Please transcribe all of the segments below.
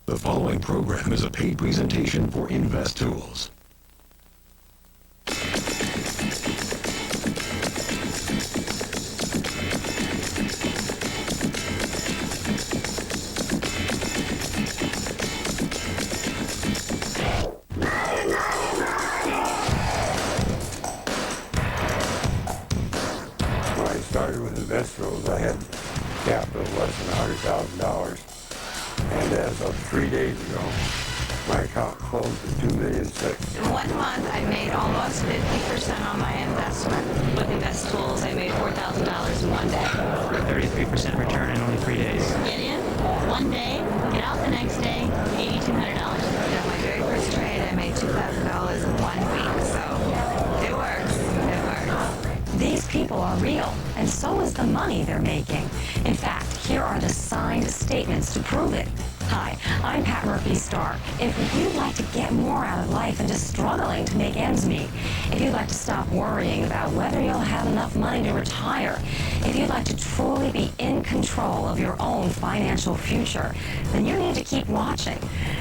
The following program is a paid presentation for Investools. When I started with Investools, I had capital of less than $100,000. And as of 3 days ago, my account closed at $2.6 million. In 1 month, I made almost 50% on my investment. With Investools, I made $4,000 in 1 day. For a 33% return in only 3 days. Get in 1 day, get out the next day, $8,200. My very first trade, I made $2,000 in 1 week. So it works. It works. These people are real, and so is the money they're making. In fact, here are the signed statements to prove it. Hi, I'm Pat Murphy-Stark. If you'd like to get more out of life than just struggling to make ends meet, if you'd like to stop worrying about whether you'll have enough money to retire, if you'd like to truly be in control of your own financial future, then you need to keep watching,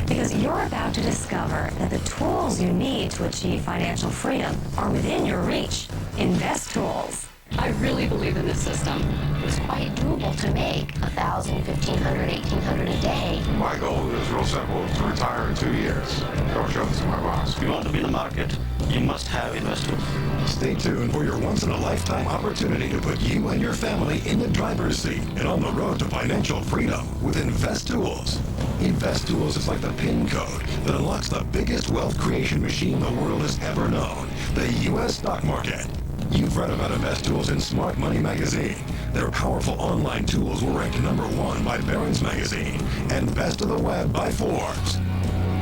because you're about to discover that the tools you need to achieve financial freedom are within your reach. Investools. I really believe in this system. It's quite doable to make $1,000, $1,500, $1,800 a day. My goal is real simple, to retire in 2 years. Don't show this to my boss. If you want to be in the market, you must have Investools. Stay tuned for your once-in-a-lifetime opportunity to put you and your family in the driver's seat and on the road to financial freedom with Investools. Investools is like the PIN code that unlocks the biggest wealth creation machine the world has ever known, the U.S. stock market. You've read about Investools in Smart Money magazine. Their powerful online tools were ranked #1 by Barron's magazine and Best of the Web by Forbes.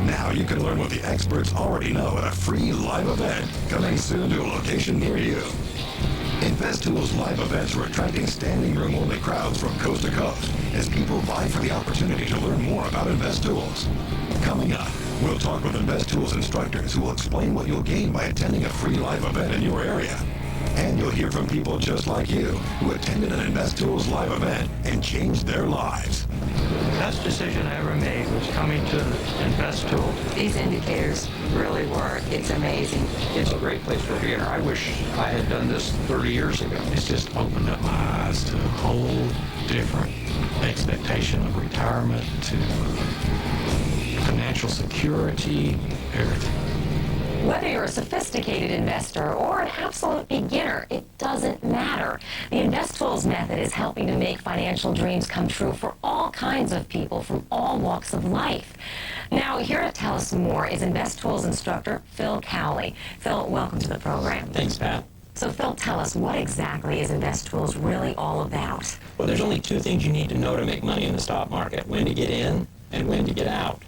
Now you can learn what the experts already know at a free live event coming soon to a location near you. Investools live events are attracting standing room only crowds from coast to coast as people vie for the opportunity to learn more about Investools. Coming up, we'll talk with Investools instructors who will explain what you'll gain by attending a free live event in your area. And you'll hear from people just like you who attended an Investools live event and changed their lives. The best decision I ever made was coming to Investools. These indicators really work. It's amazing. It's a great place for a beginner. I wish I had done this 30 years ago. It's just opened up my eyes to a whole different expectation of retirement, to financial security, everything. Whether you're a sophisticated investor or an absolute beginner, it doesn't matter. The Investools method is helping to make financial dreams come true for all kinds of people from all walks of life. Now, here to tell us more is Investools instructor Phil Cowley. Phil, welcome to the program. Thanks, Pat. So, Phil, tell us, what exactly is Investools really all about? Well, there's only 2 things you need to know to make money in the stock market: when to get in and when to get out.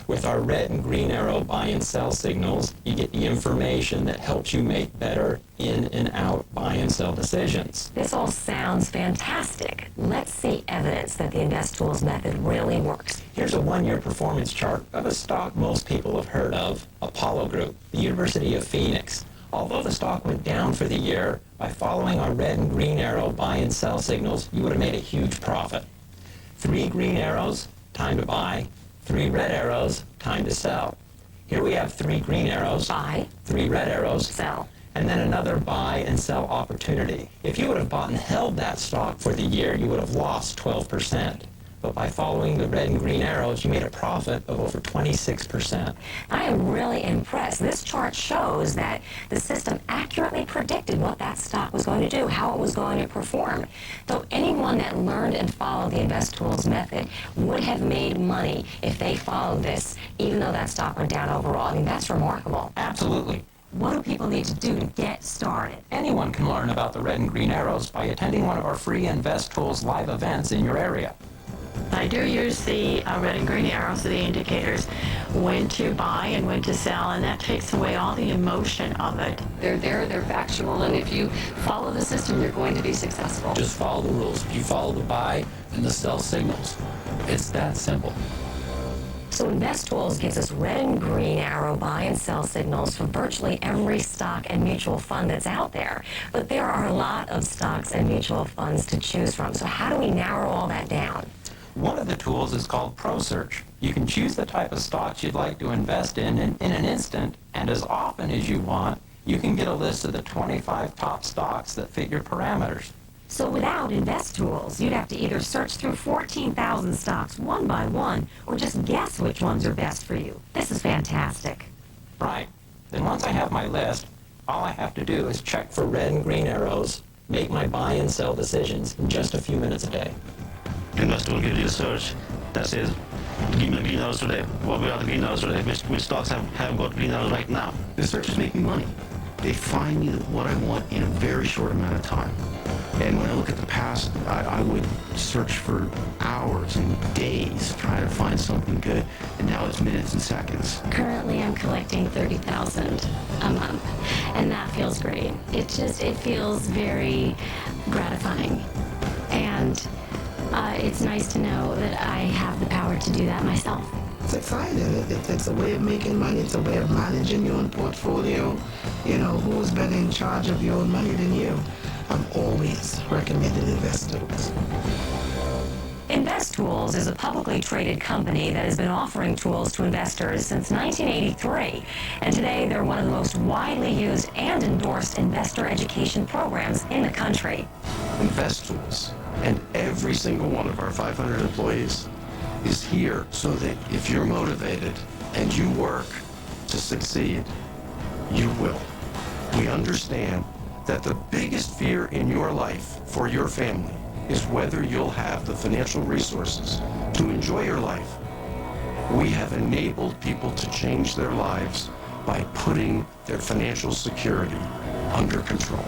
With our red and green arrow buy and sell signals, you get the information that helps you make better in and out buy and sell decisions. This all sounds fantastic. Let's see evidence that the Investools method really works. Here's a 1-year performance chart of a stock most people have heard of, Apollo Group, the University of Phoenix. Although the stock went down for the year, by following our red and green arrow buy and sell signals, you would have made a huge profit. 3 green arrows, time to buy. 3 red arrows, time to sell. Here we have 3 green arrows, Buy. 3 red arrows, Sell. and then another buy and sell opportunity. If you would have bought and held that stock for the year, you would have lost 12%. But by following the red and green arrows, you made a profit of over 26%. I am really impressed. This chart shows that the system accurately predicted what that stock was going to do, how it was going to perform. Though anyone that learned and followed the Investools method would have made money if they followed this, even though that stock went down overall. I mean, that's remarkable. Absolutely. What do people need to do to get started? Anyone can learn about the red and green arrows by attending one of our free Investools live events in your area. I do use the red and green arrows, the indicators, when to buy and when to sell, and that takes away all the emotion of it. They're there, they're factual, and if you follow the system, you're going to be successful. Just follow the rules. You follow the buy and the sell signals. It's that simple. So Investools gives us red and green arrow buy and sell signals for virtually every stock and mutual fund that's out there. But there are a lot of stocks and mutual funds to choose from. So how do we narrow all that down? One of the tools is called ProSearch. You can choose the type of stocks you'd like to invest in an instant, and as often as you want, you can get a list of the 25 top stocks that fit your parameters. So without Investools, you'd have to either search through 14,000 stocks one by one or just guess which ones are best for you. This is fantastic. Right. Then once I have my list, all I have to do is check for red and green arrows, make my buy and sell decisions in just a few minutes a day. Investools gives you a search that says, give me the green arrows today. What are the green arrows today? Which stocks have got green arrows right now? The searches make me money. They find me what I want in a very short amount of time. And when I look at the past, I would search for hours and days trying to find something good, and now it's minutes and seconds. Currently, I'm collecting $30,000 a month, and that feels great. It feels very gratifying, and it's nice to know that I have the power to do that myself. It's exciting. It's a way of making money. It's a way of managing your own portfolio. You know, who's better in charge of your own money than you? I've always recommended Investools. Investools is a publicly traded company that has been offering tools to investors since 1983. And today, they're one of the most widely used and endorsed investor education programs in the country. Investools and every single one of our 500 employees is here so that if you're motivated and you work to succeed, you will. We understand that the biggest fear in your life for your family is whether you'll have the financial resources to enjoy your life. We have enabled people to change their lives by putting their financial security under control.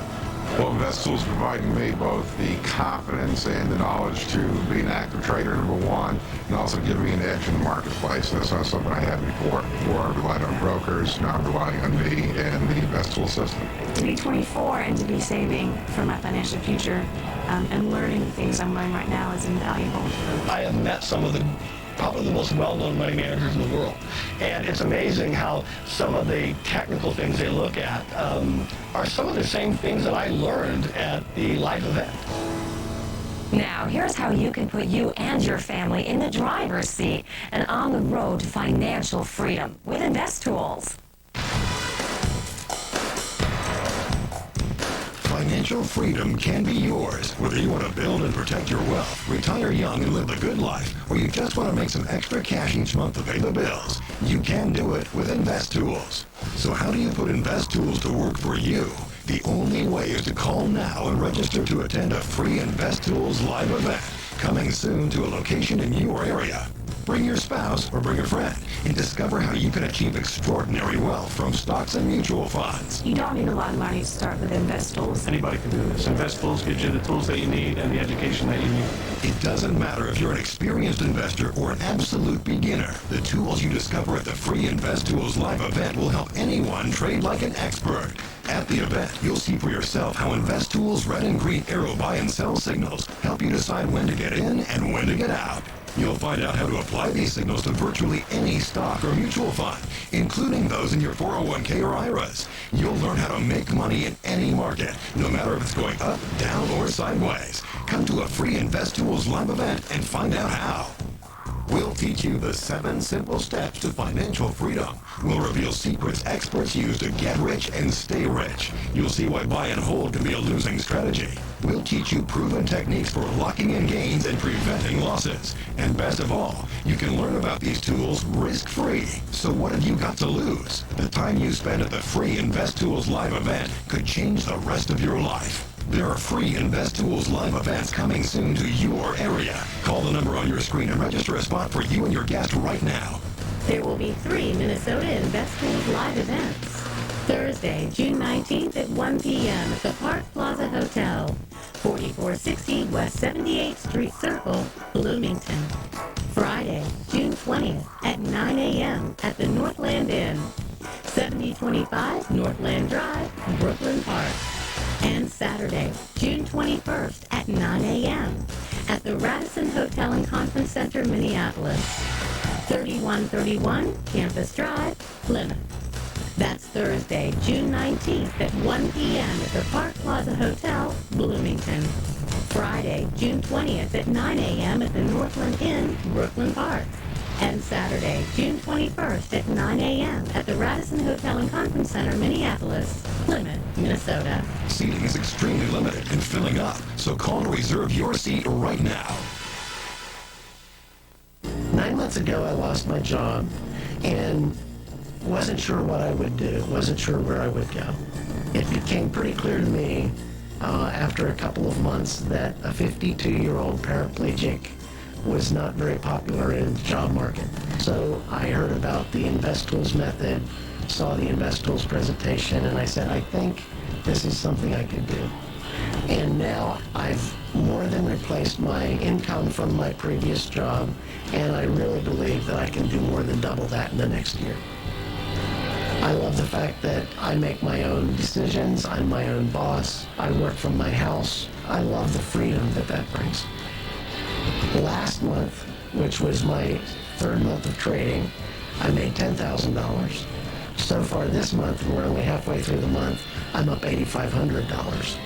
Well, Investools providing me both the confidence and the knowledge to be an active trader, number one, and also giving me an edge in the marketplace. That's not something I had before. Before I relied on brokers, now I'm relying on me and the Investools system. To be 24 and to be saving for my financial future and learning the things I'm learning right now is invaluable. I have met some of probably the most well-known money managers in the world. And it's amazing how some of the technical things they look at are some of the same things that I learned at the live event. Now, here's how you can put you and your family in the driver's seat and on the road to financial freedom with Investools. Financial freedom can be yours, whether you want to build and protect your wealth, retire young and live the good life, or you just want to make some extra cash each month to pay the bills. You can do it with Investools. So how do you put Investools to work for you? The only way is to call now and register to attend a free Investools live event coming soon to a location in your area. Bring your spouse or bring a friend and discover how you can achieve extraordinary wealth from stocks and mutual funds. You don't need a lot of money to start with Investools. Anybody can do this. Investools gives you the tools that you need and the education that you need. It doesn't matter if you're an experienced investor or an absolute beginner. The tools you discover at the free Investools live event will help anyone trade like an expert. At the event, you'll see for yourself how Investools' red and green arrow buy and sell signals help you decide when to get in and when to get out. You'll find out how to apply these signals to virtually any stock or mutual fund, including those in your 401k or IRAs. You'll learn how to make money in any market, no matter if it's going up, down, or sideways. Come to a free Investools live event and find out how. We'll teach you the 7 simple steps to financial freedom. We'll reveal secrets experts use to get rich and stay rich. You'll see why buy and hold can be a losing strategy. We'll teach you proven techniques for locking in gains and preventing losses. And best of all, you can learn about these tools risk-free. So what have you got to lose? The time you spend at the free Investools live event could change the rest of your life. There are free Investools live events coming soon to your area. Call the number on your screen and register a spot for you and your guest right now. There will be 3 Minnesota Investools live events. Thursday, June 19th at 1 p.m. at the Park Plaza Hotel, 4460 West 78th Street Circle, Bloomington. Friday, June 20th at 9 a.m. at the Northland Inn, 7025 Northland Drive, Brooklyn Park. And Saturday, June 21st at 9 a.m. at the Radisson Hotel and Conference Center, Minneapolis, 3131 Campus Drive, Plymouth. That's Thursday, June 19th at 1 p.m. at the Park Plaza Hotel, Bloomington. Friday, June 20th at 9 a.m. at the Northland Inn, Brooklyn Park. And Saturday, June 21st at 9 a.m. at the Radisson Hotel and Conference Center, Minneapolis, Plymouth, Minnesota. Seating is extremely limited and filling up, so call to reserve your seat right now. 9 months ago, I lost my job and wasn't sure what I would do, wasn't sure where I would go. It became pretty clear to me after a couple of months that a 52-year-old paraplegic was not very popular in the job market. So I heard about the Investools method, saw the Investools presentation, and I said, I think this is something I could do. And now I've more than replaced my income from my previous job, and I really believe that I can do more than double that in the next year. I love the fact that I make my own decisions, I'm my own boss, I work from my house. I love the freedom that that brings. Last month, which was my third month of trading, I made $10,000. So far this month, we're only halfway through the month, I'm up $8,500.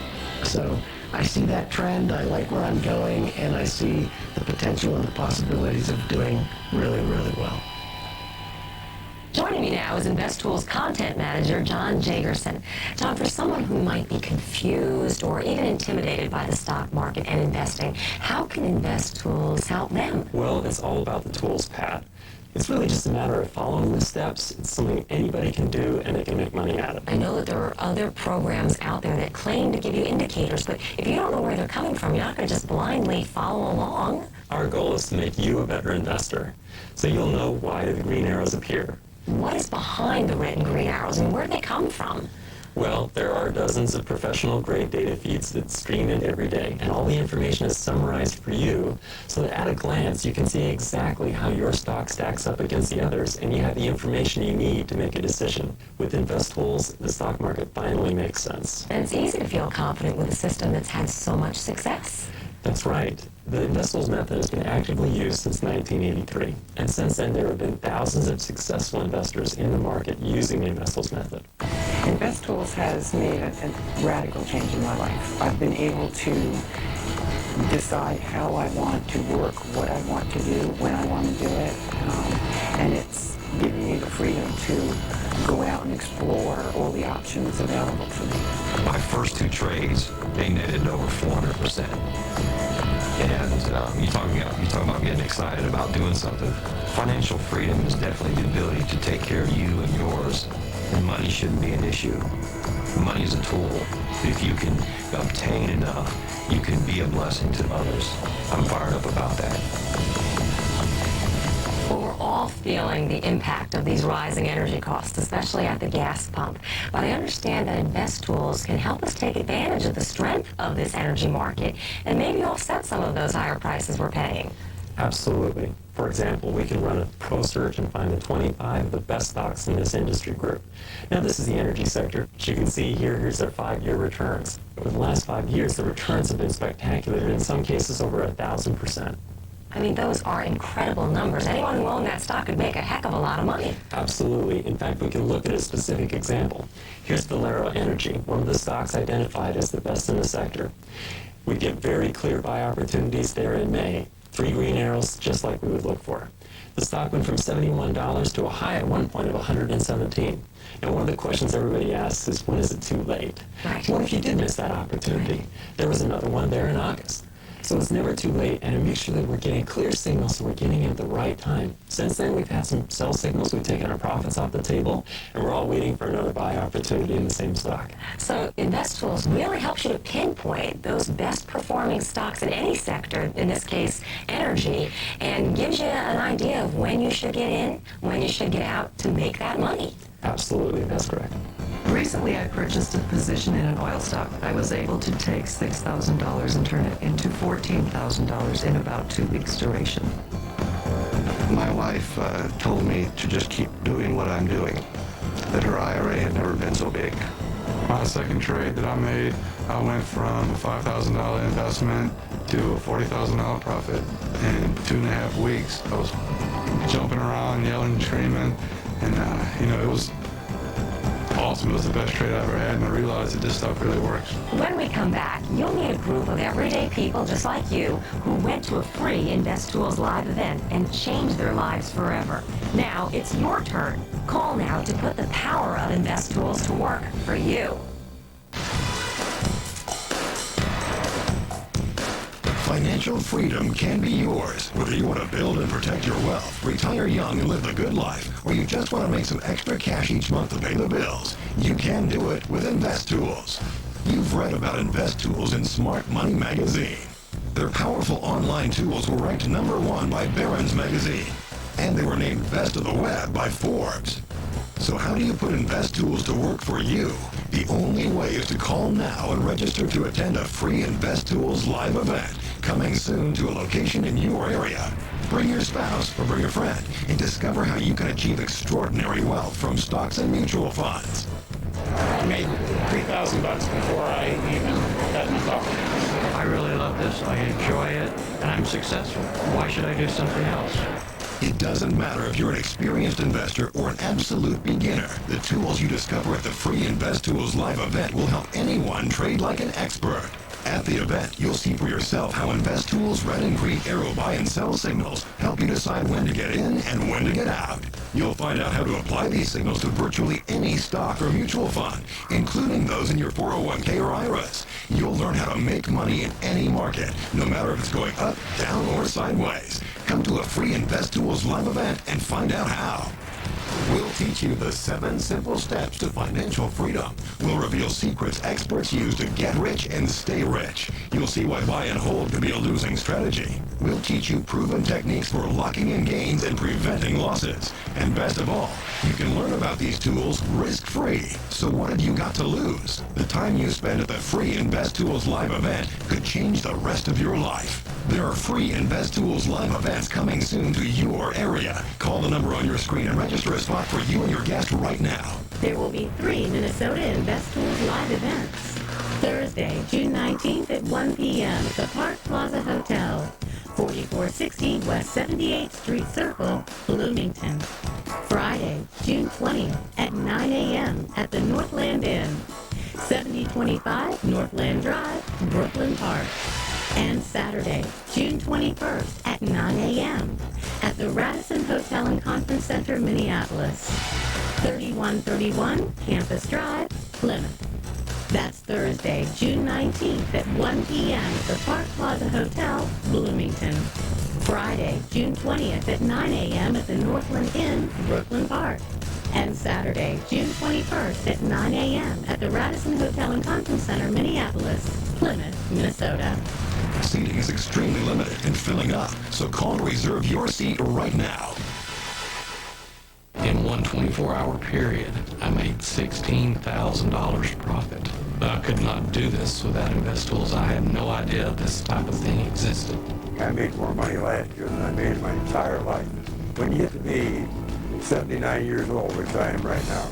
So I see that trend, I like where I'm going, and I see the potential and the possibilities of doing really, really well. Joining me now is Investools Content Manager John Jagerson. John, for someone who might be confused or even intimidated by the stock market and investing, how can Investools help them? Well, it's all about the tools, Pat. It's really just a matter of following the steps. It's something anybody can do, and they can make money at it. I know that there are other programs out there that claim to give you indicators, but if you don't know where they're coming from, you're not going to just blindly follow along. Our goal is to make you a better investor, so you'll know why the green arrows appear. What is behind the red and green arrows, and where do they come from? Well, there are dozens of professional-grade data feeds that stream in every day, and all the information is summarized for you so that at a glance you can see exactly how your stock stacks up against the others, and you have the information you need to make a decision. With Investools, the stock market finally makes sense. And it's easy to feel confident with a system that's had so much success. That's right. The Investools method has been actively used since 1983, and since then there have been thousands of successful investors in the market using the Investools method. Investools has made a radical change in my life. I've been able to decide how I want to work, what I want to do, when I want to do it, and it's giving me the freedom to go out and explore all the options available to me. My first two trades, they netted over 400%. And you talk about getting excited about doing something. Financial freedom is definitely the ability to take care of you and yours, and money shouldn't be an issue. Money is a tool. If you can obtain enough, you can be a blessing to others. I'm fired up about that. Well, we're all feeling the impact of these rising energy costs, especially at the gas pump. But I understand that Investools can help us take advantage of the strength of this energy market and maybe offset some of those higher prices we're paying. Absolutely. For example, we can run a pro search and find the 25 of the best stocks in this industry group. Now, this is the energy sector. As you can see here, here's their 5-year returns. Over the last 5 years, the returns have been spectacular, in some cases over 1,000%. I mean, those are incredible numbers. Anyone who owned that stock could make a heck of a lot of money. Absolutely. In fact, we can look at a specific example. Here's Valero Energy, one of the stocks identified as the best in the sector. We get very clear buy opportunities there in May. 3 green arrows, just like we would look for. The stock went from $71 to a high at one point of $117. And one of the questions everybody asks is, when is it too late? Right. What if you did miss that opportunity? There was another one there in August. So it's never too late, and to make sure that we're getting clear signals so we're getting in at the right time. Since then, we've had some sell signals, we've taken our profits off the table, and we're all waiting for another buy opportunity in the same stock. So Investools really helps you to pinpoint those best performing stocks in any sector, in this case, energy, and gives you an idea of when you should get in, when you should get out to make that money. Absolutely, that's correct. Recently, I purchased a position in an oil stock. I was able to take $6,000 and turn it into $14,000 in about 2 weeks duration. My wife told me to just keep doing what I'm doing, that her IRA had never been so big. My second trade that I made, I went from a $5,000 investment to a $40,000 profit in 2.5 weeks. I was jumping around, yelling, screaming, and it was awesome. It was the best trade I ever had, and I realized that this stuff really works. When we come back, you'll meet a group of everyday people just like you who went to a free Investools live event and changed their lives forever. Now it's your turn. Call now to put the power of Investools to work for you. Financial freedom can be yours, whether you want to build and protect your wealth, retire young and live the good life, or you just want to make some extra cash each month to pay the bills. You can do it with Investools. You've read about Investools in Smart Money magazine. Their powerful online tools were ranked #1 by Barron's magazine, and they were named Best of the Web by Forbes. So how do you put Investools to work for you? The only way is to call now and register to attend a free Investools live event coming soon to a location in your area. Bring your spouse or bring a friend and discover how you can achieve extraordinary wealth from stocks and mutual funds. I made $3,000 before I even got in the car. I really love this. I enjoy it, and I'm successful. Why should I do something else? It doesn't matter if you're an experienced investor or an absolute beginner. The tools you discover at the free Investools live event will help anyone trade like an expert. At the event, you'll see for yourself how Investools' red and green arrow buy and sell signals help you decide when to get in and when to get out. You'll find out how to apply these signals to virtually any stock or mutual fund, including those in your 401k or IRAs. You'll learn how to make money in any market, no matter if it's going up, down, or sideways. Come to a free Investools live event and find out how. We'll teach you the 7 simple steps to financial freedom. We'll reveal secrets experts use to get rich and stay rich. You'll see why buy and hold can be a losing strategy. We'll teach you proven techniques for locking in gains and preventing losses. And best of all, you can learn about these tools risk-free. So what have you got to lose? The time you spend at the free Investools live event could change the rest of your life. There are free Investools live events coming soon to your area. Call the number on your screen and register a spot for you and your guest right now. There will be 3 Minnesota Investools live events. Thursday, June 19th at 1 p.m. at the Park Plaza Hotel, 4460 West 78th Street Circle, Bloomington. Friday, June 20th at 9 a.m. at the Northland Inn, 7025 Northland Drive, Brooklyn Park. And Saturday, June 21st at 9 a.m. at the Radisson Hotel and Conference Center, Minneapolis, 3131 Campus Drive, Plymouth. That's Thursday, June 19th at 1 p.m. at the Park Plaza Hotel, Bloomington. Friday, June 20th at 9 a.m. at the Northland Inn, Brooklyn Park. And Saturday, June 21st at 9 a.m. at the Radisson Hotel and Conference Center, Minneapolis, Plymouth, Minnesota. Seating is extremely limited and filling up, so call to reserve your seat right now. In one 24-hour period, I made $16,000 profit. But I could not do this without Investools. I had no idea this type of thing existed. I made more money last year than I made in my entire life. When you get to be 79 years old, which I am right now,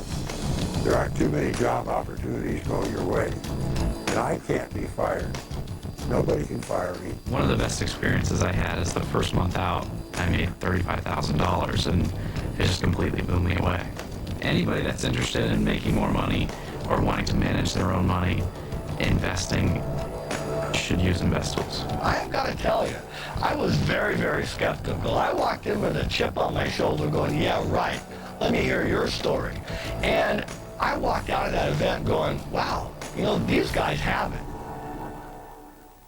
there aren't too many job opportunities going your way. And I can't be fired. Nobody can fire me. One of the best experiences I had is the first month out. I made $35,000 and it just completely blew me away. Anybody that's interested in making more money or wanting to manage their own money, investing, should use Investools. I've got to tell you, I was very, very skeptical. I walked in with a chip on my shoulder going, yeah, right. Let me hear your story. And I walked out of that event going, wow, these guys have it.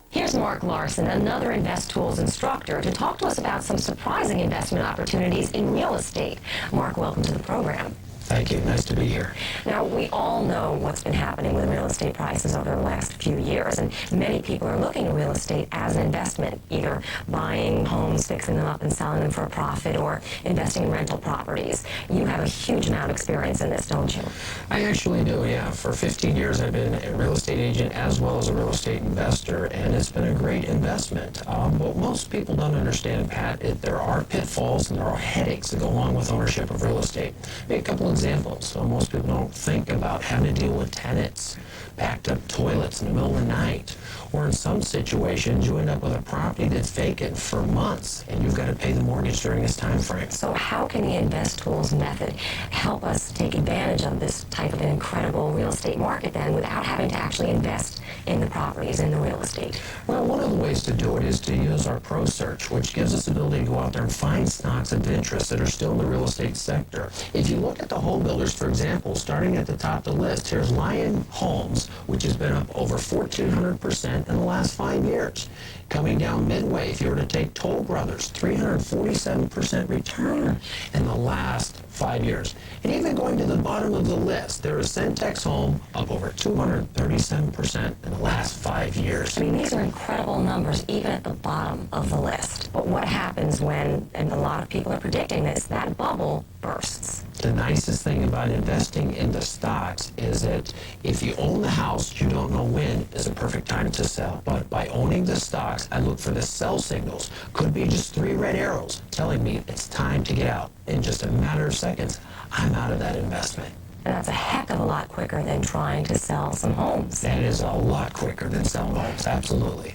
Here's Mark Larson, another Investools instructor, to talk to us about some surprising investment opportunities in real estate. Mark, welcome to the program. Thank you. Nice to be here. Now, we all know what's been happening with real estate prices over the last few years, and many people are looking at real estate as an investment, either buying homes, fixing them up, and selling them for a profit, or investing in rental properties. You have a huge amount of experience in this, don't you? I actually do, yeah. For 15 years, I've been a real estate agent as well as a real estate investor, and it's been a great investment. What most people don't understand, Pat, there are pitfalls and there are headaches that go along with ownership of real estate. Maybe a couple example. So most people don't think about having to deal with tenants, backed up toilets in the middle of the night, or in some situations you end up with a property that's vacant for months and you've got to pay the mortgage during this time frame. So how can the Investools method help us take advantage of this type of an incredible real estate market then without having to actually invest in the properties, in the real estate? Well, one of the ways to do it is to use our Pro Search, which gives us the ability to go out there and find stocks of interest that are still in the real estate sector. If you look at the home builders, for example, starting at the top of the list, here's Lion Homes, which has been up over 1,400% in the last 5 years. Coming down midway, if you were to take Toll Brothers, 347% return in the last 5 years. And even going to the bottom of the list, there is Centex Home up over 237% in the last 5 years. I mean, these are incredible numbers, even at the bottom of the list. But what happens when, and a lot of people are predicting this, that bubble bursts? The nicest thing about investing in the stocks is that if you own the house, you don't know when is a perfect time to sell. But by owning the stocks, I look for the sell signals. Could be just 3 red arrows telling me it's time to get out. In just a matter of seconds, I'm out of that investment. And that's a heck of a lot quicker than trying to sell some homes. That is a lot quicker than selling homes, absolutely.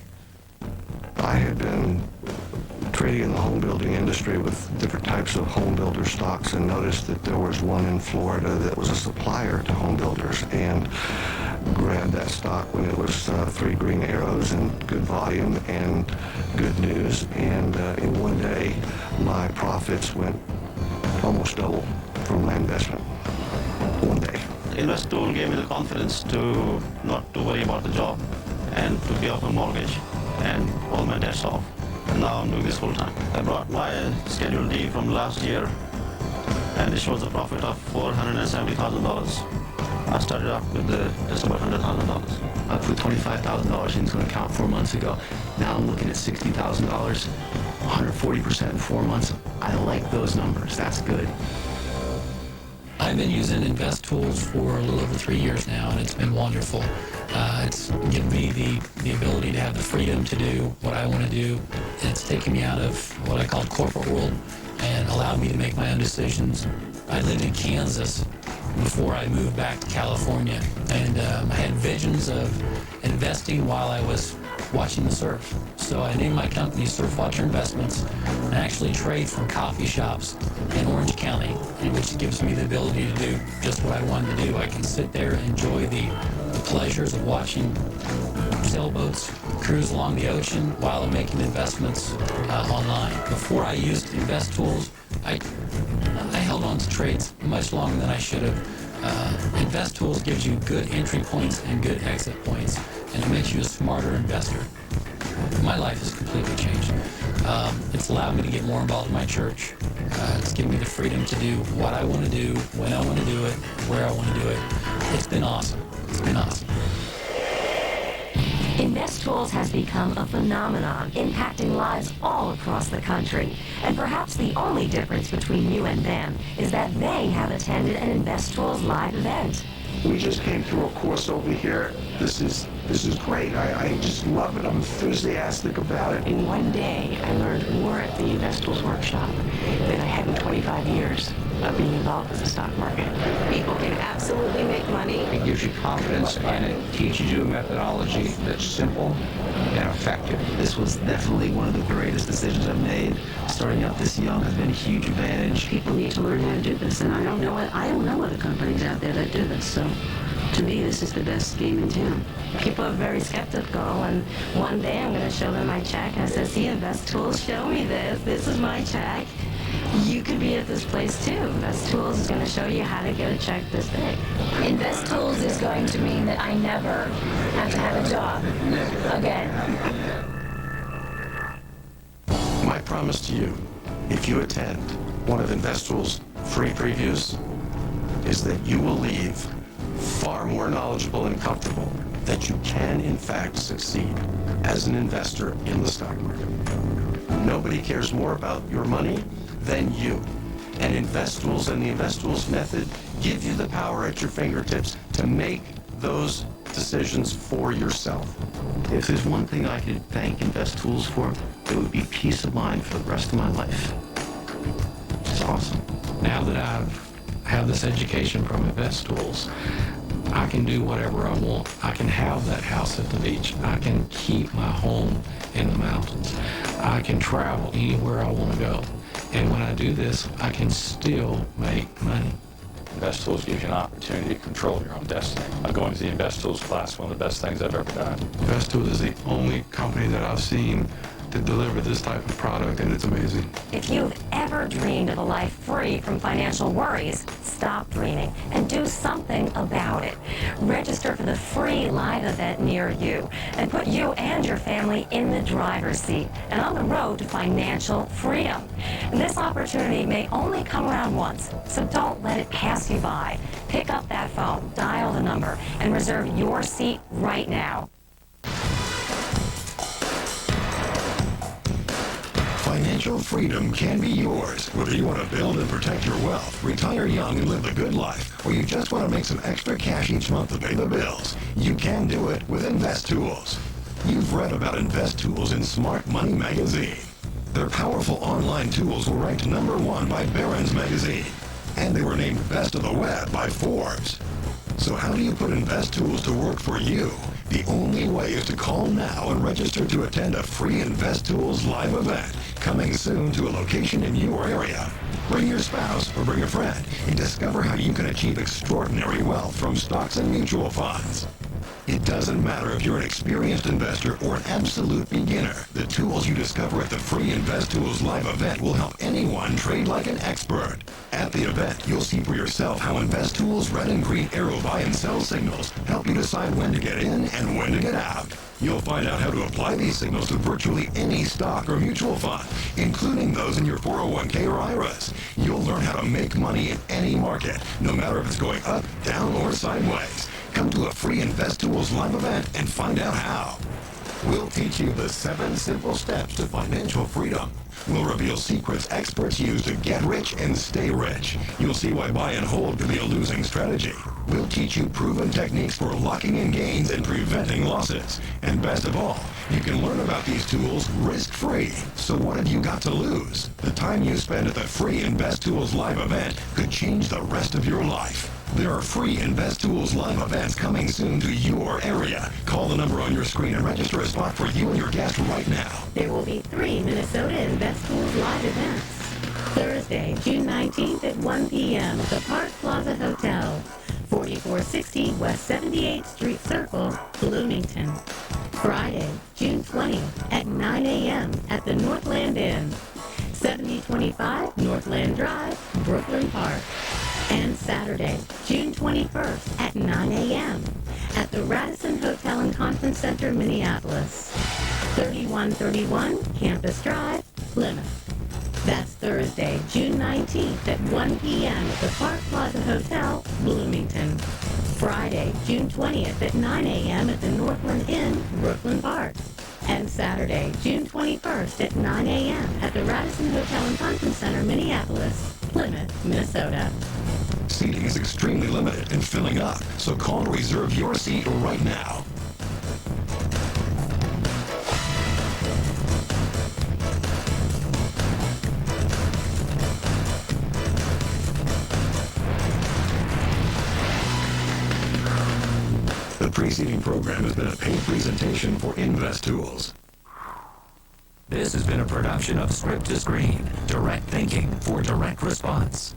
I had been trading in the home building industry with different types of home builder stocks and noticed that there was one in Florida that was a supplier to home builders, and grabbed that stock when it was 3 green arrows and good volume and good news. And in one day, my profits went almost double from my investment. One day. Investools gave me the confidence to not to worry about the job and to pay off a mortgage and all my debts off. And now I'm doing this full time. I brought my Schedule D from last year and it shows a profit of $470,000. I started off with just about $100,000. I put $25,000 into an account 4 months ago. Now I'm looking at $60,000, 140% in 4 months. I like those numbers. That's good. I've been using Investools for a little over 3 years now, and it's been wonderful. It's given me the ability to have the freedom to do what I want to do. It's taken me out of what I call corporate world and allowed me to make my own decisions. I lived in Kansas before I moved back to California, and I had visions of investing while I was watching the surf. So I named my company Surfwatcher Investments and actually trade from coffee shops in Orange County, which gives me the ability to do just what I wanted to do. I can sit there and enjoy the pleasures of watching sailboats cruise along the ocean while I'm making investments online. Before I used Investools, I held on to trades much longer than I should have. Investools gives you good entry points and good exit points, and it makes you a smarter investor. My life has completely changed. It's allowed me to get more involved in my church. It's given me the freedom to do what I want to do, when I want to do it, where I want to do it. It's been awesome. It's been awesome. Investools has become a phenomenon, impacting lives all across the country. And perhaps the only difference between you and them is that they have attended an Investools live event. We just came through a course over here. This is great. I just love it. I'm enthusiastic about it. In one day, I learned more at the Investools workshop than I had in 25 years of being involved with the stock market. People can absolutely make money. It gives you confidence, and it teaches you a methodology that's simple and effective. This was definitely one of the greatest decisions I've made. Starting out this young has been a huge advantage. People need to learn how to do this, and I don't know other companies out there that do this. So, to me, this is the best game in town. People are very skeptical, and one day I'm going to show them my check. I said, see, Investools, show me this. This is my check. You could be at this place too. Investools is going to show you how to get a check this big. Investools is going to mean that I never have to have a job again. My promise to you, if you attend one of Investools' free previews, is that you will leave far more knowledgeable and comfortable that you can, in fact, succeed as an investor in the stock market. Nobody cares more about your money than you. And Investools and the Investools method give you the power at your fingertips to make those decisions for yourself. If there's one thing I could thank Investools for, it would be peace of mind for the rest of my life. It's awesome. Now that I've have this education from Investools, I can do whatever I want. I can have that house at the beach. I can keep my home in the mountains. I can travel anywhere I want to go. And when I do this, I can still make money. Investools gives you an opportunity to control your own destiny. Going to the Investools class, one of the best things I've ever done. Investools is the only company that I've seen to deliver this type of product, and it's amazing. If you've ever dreamed of a life free from financial worries, stop dreaming and do something about it. Register for the free live event near you and put you and your family in the driver's seat and on the road to financial freedom. And this opportunity may only come around once, so don't let it pass you by. Pick up that phone, dial the number, and reserve your seat right now. Financial freedom can be yours, whether you want to build and protect your wealth, retire young and live the good life, or you just want to make some extra cash each month to pay the bills. You can do it with Investools. You've read about Investools in Smart Money magazine. Their powerful online tools were ranked #1 by Barron's magazine, and they were named Best of the Web by Forbes. So how do you put Investools to work for you? The only way is to call now and register to attend a free Investools live event coming soon to a location in your area. Bring your spouse or bring a friend and discover how you can achieve extraordinary wealth from stocks and mutual funds. It doesn't matter if you're an experienced investor or an absolute beginner. The tools you discover at the free Investools live event will help anyone trade like an expert. At the event, you'll see for yourself how Investools red and green arrow buy and sell signals help you decide when to get in and when to get out. You'll find out how to apply these signals to virtually any stock or mutual fund, including those in your 401k or IRAs. You'll learn how to make money in any market, no matter if it's going up, down, or sideways. Come to a free Investools live event and find out how. We'll teach you the 7 simple steps to financial freedom. We'll reveal secrets experts use to get rich and stay rich. You'll see why buy and hold can be a losing strategy. We'll teach you proven techniques for locking in gains and preventing losses. And best of all, you can learn about these tools risk-free. So what have you got to lose? The time you spend at the free Investools live event could change the rest of your life. There are free Investools live events coming soon to your area. Call the number on your screen and register a spot for you and your guest right now. There will be 3 Minnesota Investools live events. Thursday, June 19th at 1 p.m. at the Park Plaza Hotel, 4460 West 78th Street Circle, Bloomington. Friday, June 20th at 9 a.m. at the Northland Inn, 7025 Northland Drive, Brooklyn Park. And Saturday, June 21st at 9 a.m. at the Radisson Hotel and Conference Center, Minneapolis, 3131 Campus Drive, Plymouth. That's Thursday, June 19th at 1 p.m. at the Park Plaza Hotel, Bloomington. Friday, June 20th at 9 a.m. at the Northland Inn, Brooklyn Park. And Saturday, June 21st at 9 a.m. at the Radisson Hotel and Conference Center, Minneapolis, Plymouth, Minnesota. Seating is extremely limited and filling up, so call to reserve your seat right now. The preceding program has been a paid presentation for Investools. This has been a production of Script to Screen, direct thinking for direct response.